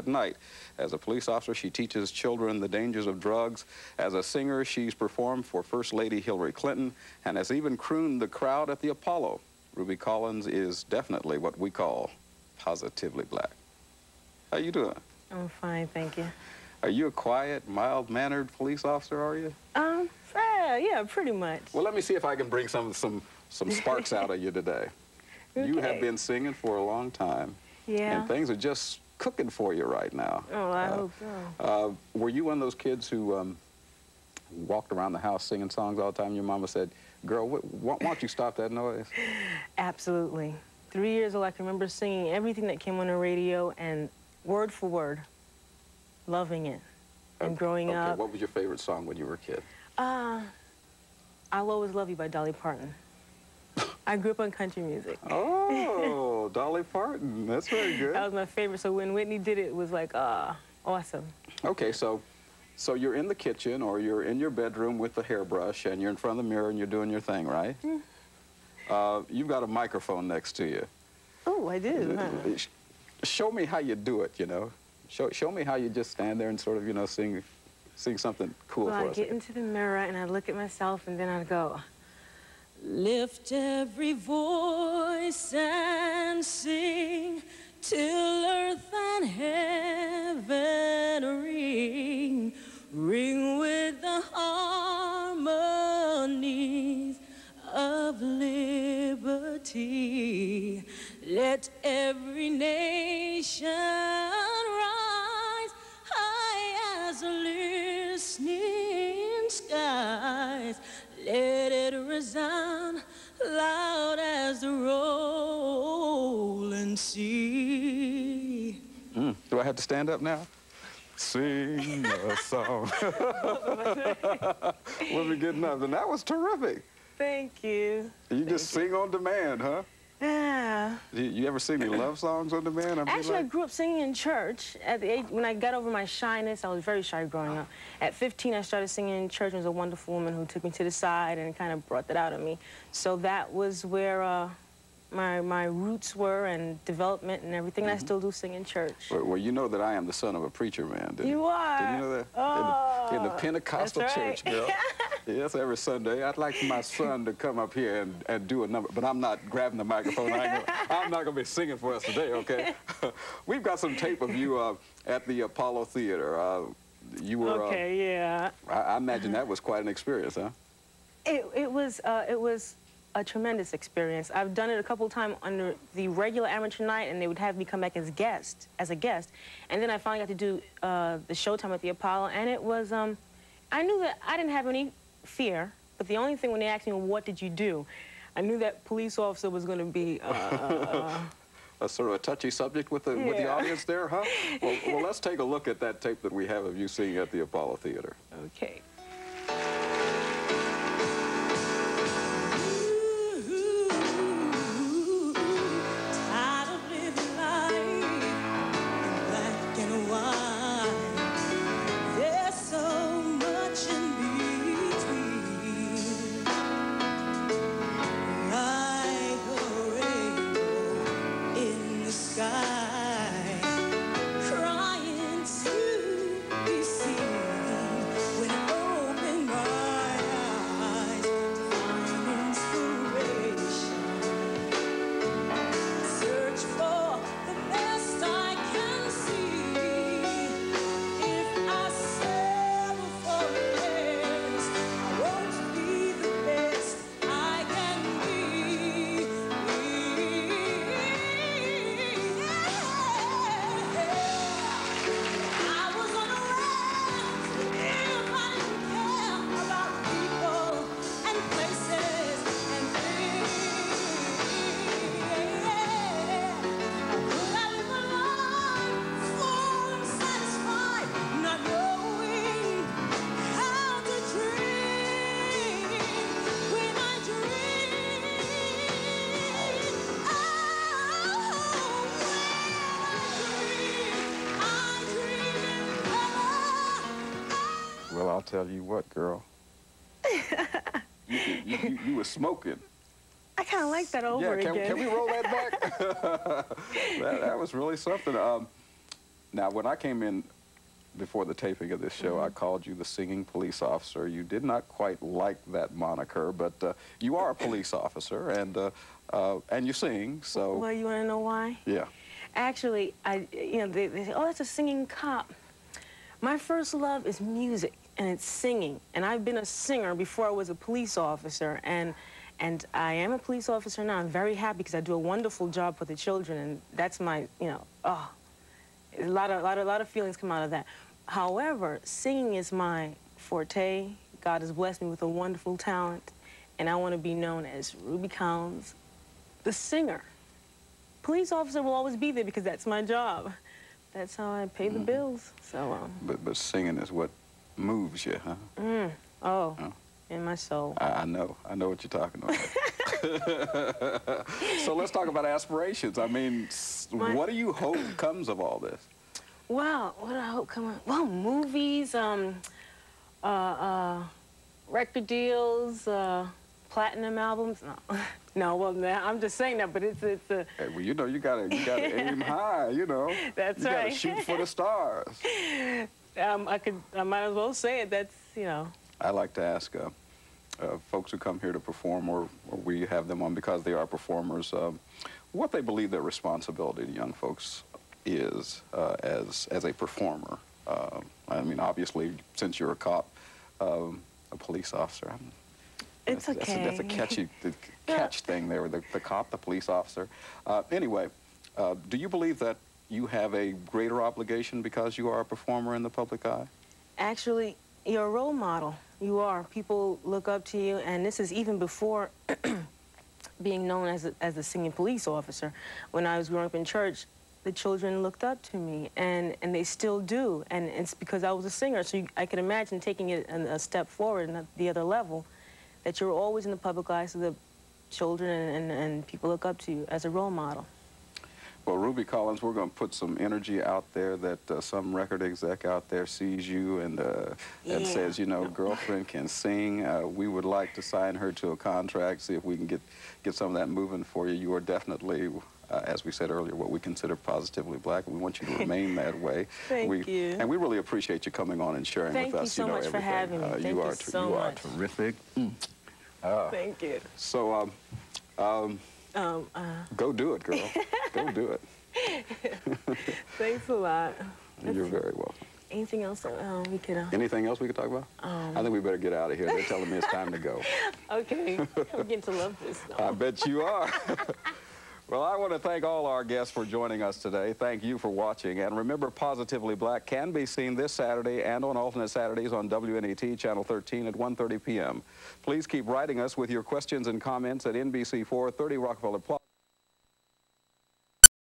at night. As a police officer, she teaches children the dangers of drugs. As a singer, she's performed for First Lady Hillary Clinton and has even crooned the crowd at the Apollo. Ruby Collins is definitely what we call positively black. How you doing? I'm fine, thank you. Are you a quiet, mild-mannered police officer, are you? Yeah, pretty much. Well, let me see if I can bring some sparks out of you today. Okay. You have been singing for a long time. Yeah. And things are just cooking for you right now. Oh, I hope so. Were you one of those kids who walked around the house singing songs all the time? Your mama said, girl, why don't you stop that noise? Absolutely. 3 years old, I can remember singing everything that came on the radio and word for word, loving it. And growing up. What was your favorite song when you were a kid? I'll Always Love You by Dolly Parton. I grew up on country music. Oh, Dolly Parton. That's very good. That was my favorite. So when Whitney did it, it was like, awesome. Okay, so you're in the kitchen or you're in your bedroom with the hairbrush and you're in front of the mirror and you're doing your thing, right? You've got a microphone next to you. Oh, I do, huh? Show me how you do it, you know. Show me how you just stand there and sort of, you know, sing something cool for us. I'd get into the mirror and I'd look at myself and then I'd go, lift every voice and sing till earth and heaven ring, ring with the harmonies of liberty. Let every nation rise high as the listening skies. Let it resound loud as the rolling sea. Do I have to stand up now? Sing a song. We'll be good enough. And that was terrific. Thank you. You just sing on demand, huh? Yeah. You ever sing any love songs on demand? Actually, I grew up singing in church. At the age, when I got over my shyness, I was very shy growing up. At 15, I started singing in church. There was a wonderful woman who took me to the side and kind of brought that out of me. So that was where my roots were and development and everything. I still do sing in church. Well, you know that I am the son of a preacher man, didn't you? You are. Did you know that? Oh, in the Pentecostal church, girl. Yes, every Sunday. I'd like my son to come up here and do a number, but I'm not grabbing the microphone. I'm not going to be singing for us today, okay? We've got some tape of you at the Apollo Theater. You were... Okay, yeah. I imagine that was quite an experience, huh? It was a tremendous experience. I've done it a couple of times under the regular amateur night, and they would have me come back as a guest, and then I finally got to do the showtime at the Apollo, and it was, I knew that I didn't have any fear, but the only thing when they asked me, what did you do, I knew that police officer was going to be, a sort of a touchy subject with the audience there, huh? Well, let's take a look at that tape that we have of you singing at the Apollo Theater. Okay. Well, I'll tell you what, girl. you were smoking. I kind of like that over again. Can we roll that back? that was really something. Now, when I came in before the taping of this show, I called you the singing police officer. You did not quite like that moniker, but you are a police officer, and you sing, so... Well, you want to know why? Yeah. Actually, they say, oh, that's a singing cop. My first love is music, and it's singing. And I've been a singer before I was a police officer, and I am a police officer now. I'm very happy because I do a wonderful job for the children, and that's my, a lot of feelings come out of that. However, singing is my forte. God has blessed me with a wonderful talent, and I want to be known as Ruby Collins, the singer. Police officer will always be there because that's my job. That's how I pay the bills. So. But singing is what moves you, huh? Oh. In my soul. I know what you're talking about. So let's talk about aspirations. I mean, what do you hope comes of all this? Well, what do I hope comes? Well, movies, record deals, platinum albums. No, no. Well, I'm just saying that, but it's a. Hey, well, you know, you gotta aim high. You know. That's you right. You gotta shoot for the stars. I might as well say it. That's, I like to ask folks who come here to perform, or we have them on because they are performers, what they believe their responsibility to young folks is as a performer. I mean, obviously, since you're a cop, a police officer. It's okay. That's a catchy catch thing there, the cop, the police officer. Anyway, do you believe that you have a greater obligation because you are a performer in the public eye? Actually, you're a role model. You are. People look up to you, and this is even before being known as a singing police officer. When I was growing up in church, the children looked up to me, and they still do, and it's because I was a singer. So I can imagine taking it a step forward and the other level, that you're always in the public eye, so the children and people look up to you as a role model. Well, Ruby Collins, we're going to put some energy out there that some record exec out there sees you and says, you know, girlfriend can sing. We would like to sign her to a contract, see if we can get some of that moving for you. You are definitely, as we said earlier, what we consider positively black, and we want you to remain that way. Thank you. And we really appreciate you coming on and sharing with us. Thank you so much for having me. Thank you so much. You are terrific. Thank you. So, go do it, girl. Go do it. Thanks a lot. You're very welcome. Anything else we could... Anything else we could talk about? I think we better get out of here. They're telling me it's time to go. Okay. I'm getting to love this. I bet you are. Well, I want to thank all our guests for joining us today. Thank you for watching. And remember, Positively Black can be seen this Saturday and on alternate Saturdays on WNET Channel 13 at 1:30 p.m. Please keep writing us with your questions and comments at NBC 430 Rockefeller Plaza.